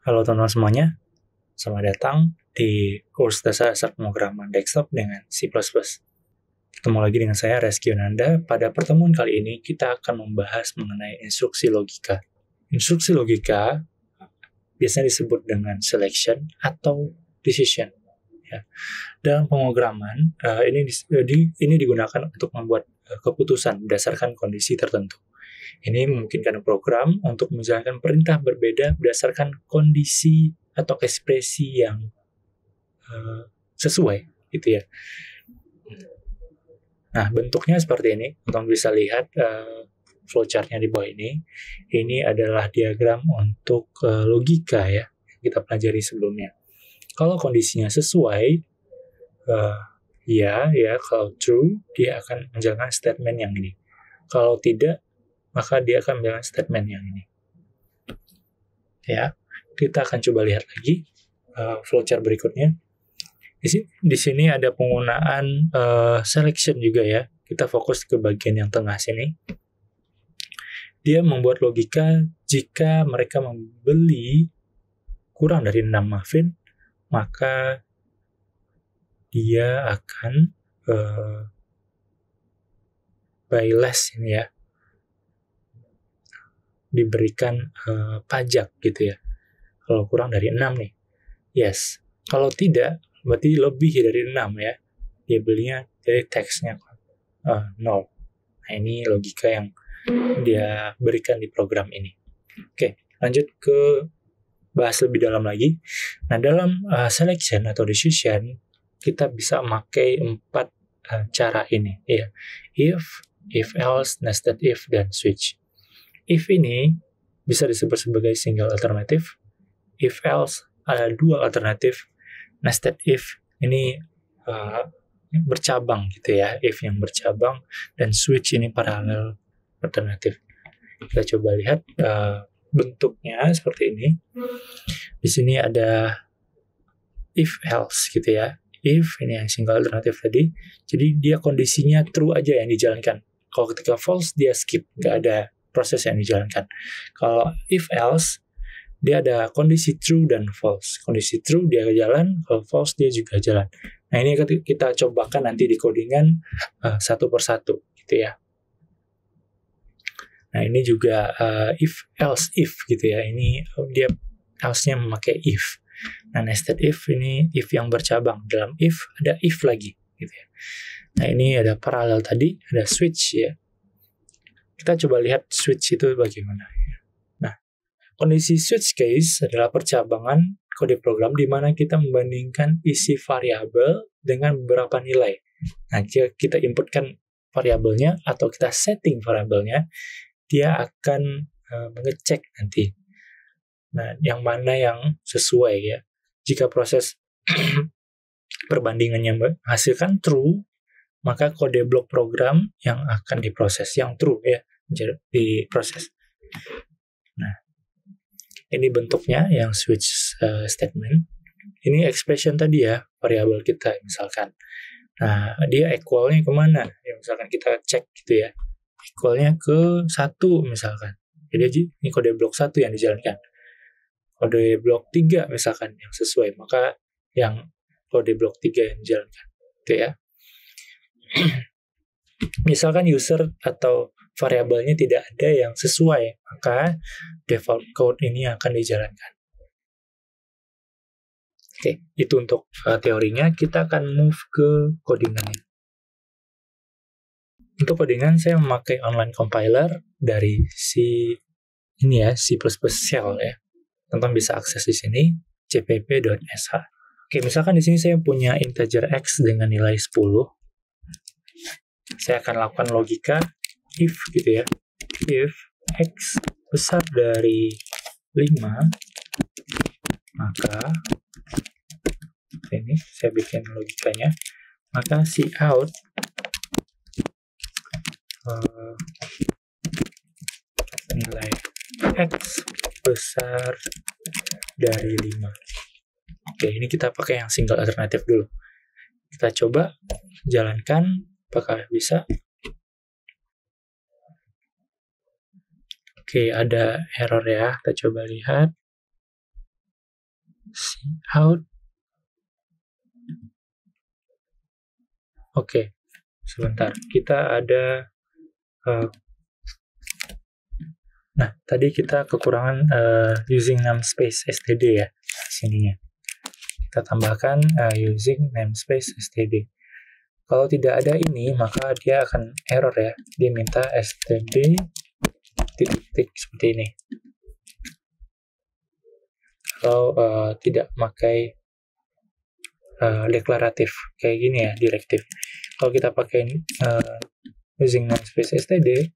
Halo teman-teman semuanya, selamat datang di kurs dasar pemrograman desktop dengan C++. Ketemu lagi dengan saya, Reski Yunanda. Pada pertemuan kali ini, kita akan membahas mengenai instruksi logika. Instruksi logika biasanya disebut dengan selection atau decision. Ya. Dalam pemrograman, ini digunakan untuk membuat keputusan berdasarkan kondisi tertentu. Ini memungkinkan program untuk menjalankan perintah berbeda berdasarkan kondisi atau ekspresi yang sesuai, gitu ya. Nah, bentuknya seperti ini. Teman bisa lihat flowchart-nya di bawah ini. Ini adalah diagram untuk logika ya, yang kita pelajari sebelumnya. Kalau kondisinya sesuai, kalau true, dia akan menjalankan statement yang ini. Kalau tidak, maka dia akan menjalankan statement yang ini. Ya, kita akan coba lihat lagi flowchart berikutnya. Di sini ada penggunaan selection juga ya. Kita fokus ke bagian yang tengah sini. Dia membuat logika jika mereka membeli kurang dari 6 muffin, maka dia akan buy less ini ya. Diberikan pajak gitu ya. Kalau kurang dari 6 nih. Yes. Kalau tidak, berarti lebih dari 6 ya. Dia belinya dari tax-nya 0. Nah, ini logika yang dia berikan di program ini. Oke, lanjut ke bahas lebih dalam lagi. Nah, dalam selection atau decision, kita bisa memakai 4 cara ini. Ya. If else, nested if, dan switch. If ini bisa disebut sebagai single alternative. If else ada 2 alternatif. Nested if ini bercabang gitu ya, if yang bercabang, dan switch ini paralel alternatif. Kita coba lihat bentuknya seperti ini. Di sini ada if else gitu ya. If ini yang single alternatif tadi, jadi dia kondisinya true aja yang dijalankan. Kalau ketika false dia skip, nggak ada proses yang dijalankan. Kalau if else dia ada kondisi true dan false. Kondisi true dia jalan, kalau false dia juga jalan. Nah, ini kita cobakan nanti di codingan satu persatu gitu ya. Nah, ini juga if else if gitu ya. Ini dia else-nya memakai if. Nah, nested if ini if yang bercabang. Dalam if ada if lagi gitu ya. Nah, ini ada paralel tadi, ada switch ya. Kita coba lihat switch itu bagaimana. Nah, kondisi switch case adalah percabangan kode program di mana kita membandingkan isi variabel dengan beberapa nilai. Nah, jika kita inputkan variabelnya atau kita setting variabelnya, dia akan mengecek nanti. Nah, yang mana yang sesuai ya. Jika proses perbandingannya menghasilkan true, maka kode blok program yang akan diproses yang true ya, diproses. Nah, ini bentuknya yang switch statement. Ini expression tadi ya, variabel kita misalkan. Nah, dia equalnya kemana? Ya, misalkan kita cek gitu ya. Equalnya ke 1 misalkan. Jadi ini kode blok 1 yang dijalankan. Kode blok 3 misalkan yang sesuai, maka yang kode blok 3 yang dijalankan. Gitu ya. Misalkan user atau variabelnya tidak ada yang sesuai, maka default code ini akan dijalankan. Oke, itu untuk teorinya. Kita akan move ke codingannya. Untuk codingan saya memakai online compiler dari C Shell ya. Teman-teman bisa akses di sini cpp.sh. Oke, misalkan di sini saya punya integer x dengan nilai 10. Saya akan lakukan logika if gitu ya. If x besar dari 5, maka ini saya bikin logikanya, maka cout nilai x besar dari 5. Oke, ini kita pakai yang single alternatif dulu. Kita coba jalankan, apakah bisa? Oke, ada error ya. Kita coba lihat. Cout. Oke, sebentar. Kita ada nah, tadi kita kekurangan using namespace std ya, sininya. Kita tambahkan using namespace std. Kalau tidak ada ini, maka dia akan error ya. Dia minta std titik seperti ini. Kalau tidak pakai deklaratif kayak gini ya, direktif. Kalau kita pakai using namespace std,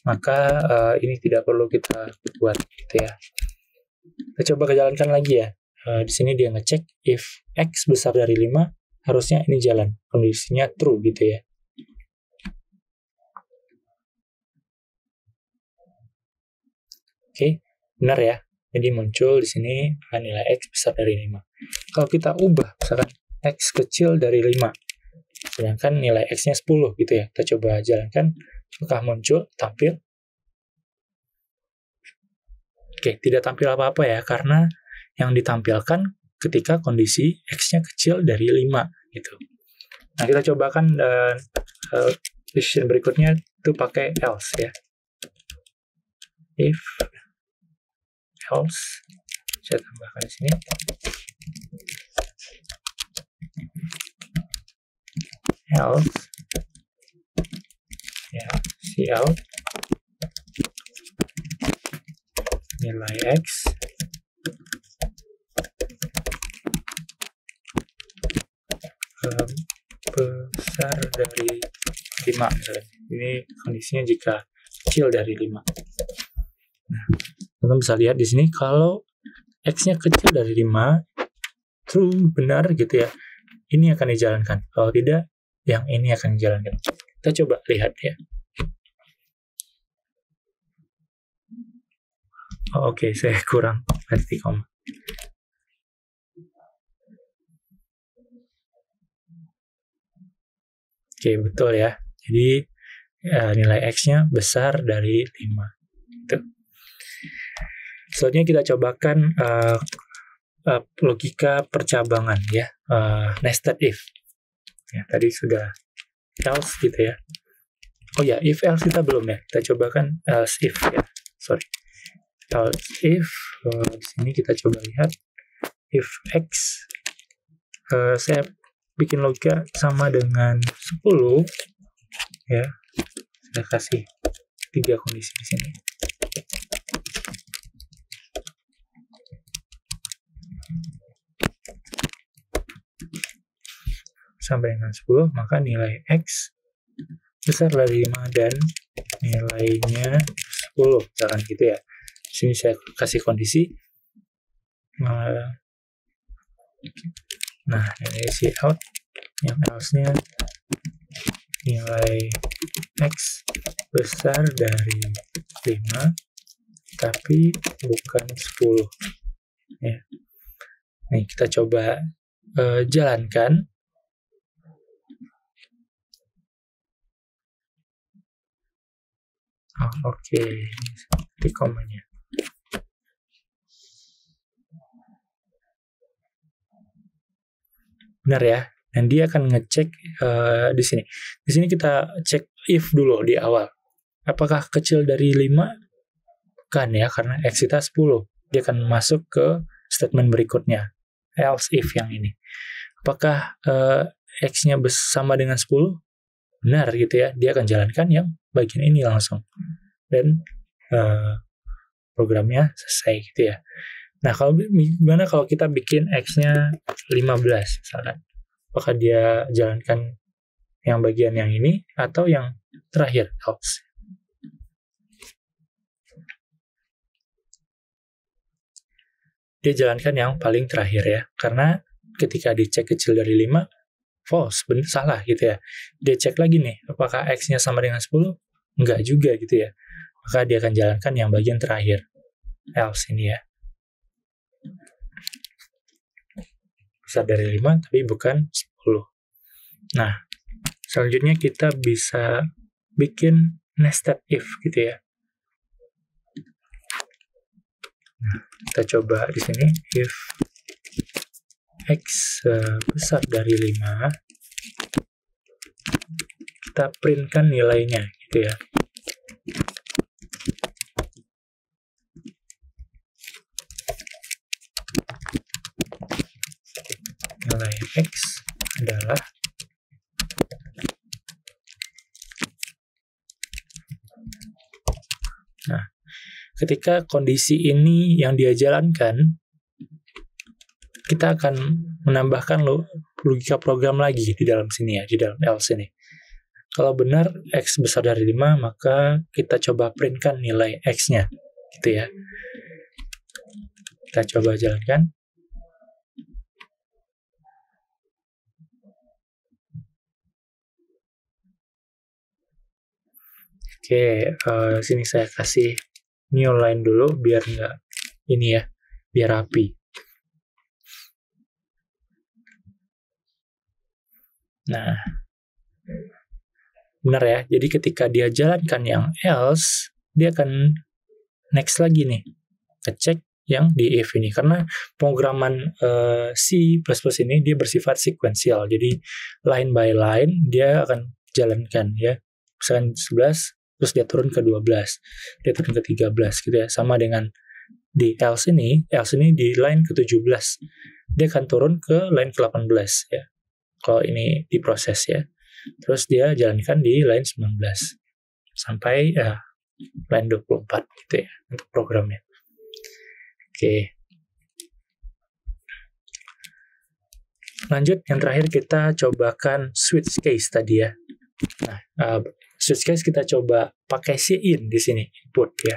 maka ini tidak perlu kita buat gitu ya. Kita coba jalankan lagi ya. Di sini dia ngecek if x besar dari 5, harusnya ini jalan, kondisinya true gitu ya. Oke, benar ya. Jadi muncul di sini nilai x besar dari 5. Kalau kita ubah misalkan x kecil dari 5, sedangkan nilai x-nya 10 gitu ya. Kita coba jalankan, apakah muncul, tampil? Oke, tidak tampil apa-apa ya, karena yang ditampilkan ketika kondisi x-nya kecil dari 5 gitu. Nah, kita cobakan decision berikutnya itu pakai else ya. If else, saya tambahkan di sini. Else ya, cout nilai x besar dari 5 misalnya. Ini kondisinya jika kecil dari 5. Nah, teman-teman bisa lihat di sini kalau x-nya kecil dari 5, true, benar gitu ya. Ini akan dijalankan. Kalau tidak, yang ini akan dijalankan. Kita coba lihat ya. Oke, saya kurang ganti koma. Oke, betul ya. Jadi nilai x-nya besar dari 5. Gitu. Selanjutnya kita cobakan logika percabangan ya, nested if. Ya, tadi sudah else gitu ya. Oh ya, if else kita belum ya. Kita cobakan else if ya. Sorry. Else if di sini kita coba lihat if x saya bikin logika sama dengan 10 ya. Saya kasih 3 kondisi di sini. Sampai dengan 10, maka nilai x besar dari 5 dan nilainya 10, misalkan gitu ya. Di sini saya kasih kondisi. Nah, ini cout yang else-nya nilai x besar dari 5 tapi bukan 10 ya. Nih kita coba jalankan. Oke, di komanya. Benar ya. Dan dia akan ngecek di sini. Di sini kita cek if dulu di awal. Apakah kecil dari 5? Bukan ya, karena x kita 10. Dia akan masuk ke statement berikutnya. Else if yang ini. Apakah x-nya sama dengan 10? Benar gitu ya. Dia akan jalankan yang bagian ini langsung. Dan programnya selesai gitu ya. Nah, gimana kalau kita bikin x-nya 15 misalkan? Apakah dia jalankan yang bagian yang ini atau yang terakhir, else? Dia jalankan yang paling terakhir ya. Karena ketika dicek kecil dari 5, false, salah gitu ya. Dia cek lagi nih, apakah x-nya sama dengan 10? Enggak juga gitu ya. Maka dia akan jalankan yang bagian terakhir, else ini ya. Besar dari 5 tapi bukan 10. Nah, selanjutnya kita bisa bikin nested if gitu ya. Nah, kita coba di sini if X besar dari 5, kita printkan nilainya gitu ya. Nilai X adalah ketika kondisi ini yang dia jalankan, kita akan menambahkan logika program lagi di dalam sini ya, di dalam else ini. Kalau benar X besar dari 5, maka kita coba printkan nilai X-nya, gitu ya. Kita coba jalankan. Oke, sini saya kasih new line dulu biar nggak ini ya, biar rapi. Nah, benar ya. Jadi ketika dia jalankan yang else, dia akan next lagi nih, ngecek yang di if ini. Karena pemrograman C++ ini dia bersifat sequential. Jadi line by line dia akan jalankan ya. Misalkan 11, terus dia turun ke 12, dia turun ke 13 gitu ya. Sama dengan di else ini di line ke-17, dia akan turun ke line ke-18 ya. Kalau ini diproses ya. Terus dia jalankan di line 19 sampai line 24 gitu ya untuk programnya. Oke. Lanjut, yang terakhir kita cobakan switch case tadi ya. Nah, switch case kita coba pakai cin di sini, input ya.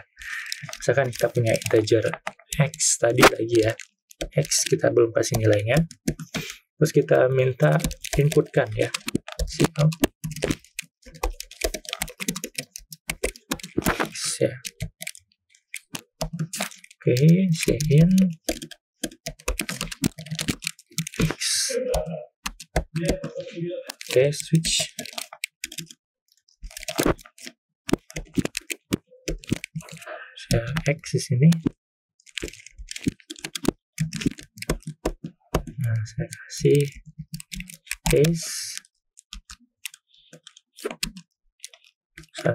Misalkan kita punya integer X tadi lagi ya. X kita belum kasih nilainya. Terus kita minta inputkan ya. Cout X ya. Oke, cin X. Oke, switch. X di sini. Nah, saya kasih case 1.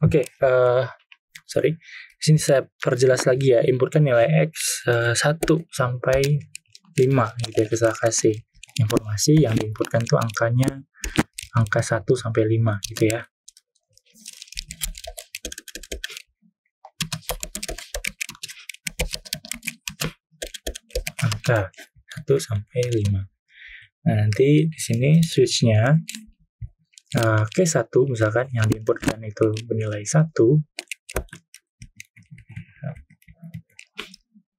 Oke, sorry. Di sini saya perjelas lagi ya, inputkan nilai X 1 sampai 5 gitu ya. Kita kasih informasi yang diinputkan tuh angkanya angka 1 sampai 5 gitu ya. Angka 1 sampai 5. Nah, nanti di sini switch-nya case 1 misalkan yang diinputkan itu bernilai 1,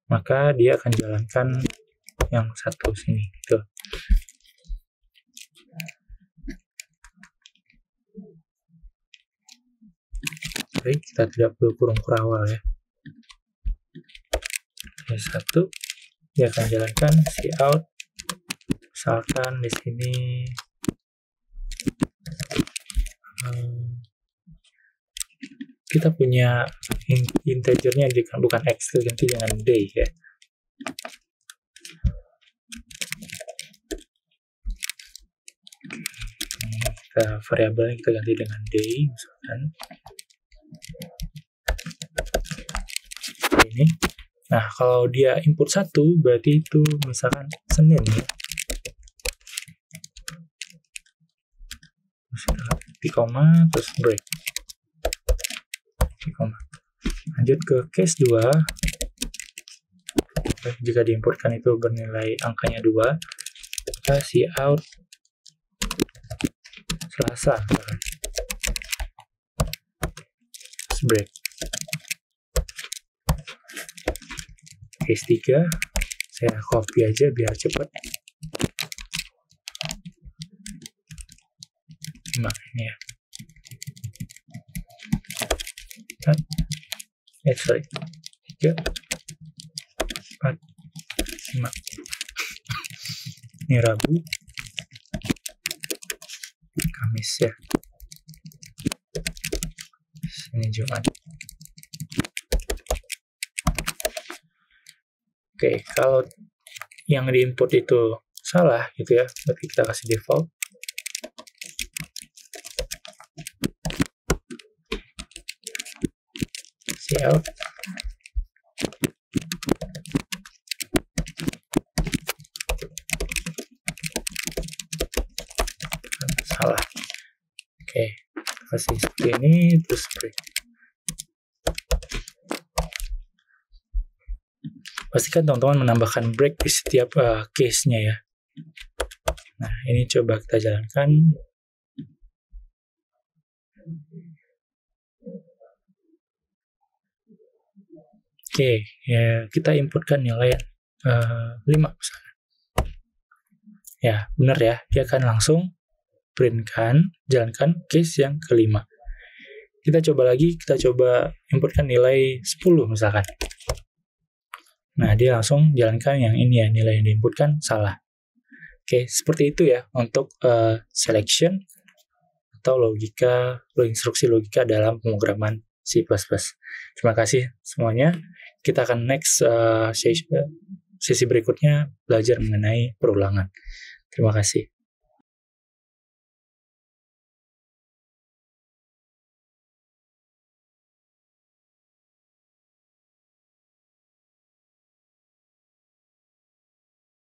maka dia akan jalankan yang 1 sini gitu. Baik, kita tidak perlu kurung kurawal ya. Case 1 dia akan jalankan cout. Misalkan di sini kita punya integernya bukan X, ganti dengan day ya. Kita variabelnya kita ganti dengan day misalkan ini. Nah, kalau dia input 1 berarti itu misalkan Senin ya. Di koma terus break. Di koma. Lanjut ke case 2. Jika diinputkan itu bernilai angkanya 2, maka cout Selasa misalkan. Terus break. Case 3 saya copy aja biar cepat. Nah, ini ya. Sorry. 3, 4, 5. Ini Rabu, Kamis ya. Jumat. Oke, kalau yang diinput itu salah gitu ya, berarti kita kasih default. Cout. Salah. Oke, kasih seperti ini, terus break. Pastikan teman-teman menambahkan break di setiap case-nya ya. Nah, ini coba kita jalankan. Oke, ya kita inputkan nilai 5 misalnya. Ya, benar ya. Dia akan langsung printkan, jalankan case yang kelima. Kita coba lagi, kita coba inputkan nilai 10 misalkan. Nah, dia langsung jalankan yang ini ya, nilai yang diinputkan salah. Oke, seperti itu ya untuk selection atau logika, instruksi logika dalam pemrograman C++. Terima kasih semuanya. Kita akan next sesi berikutnya belajar mengenai perulangan. Terima kasih.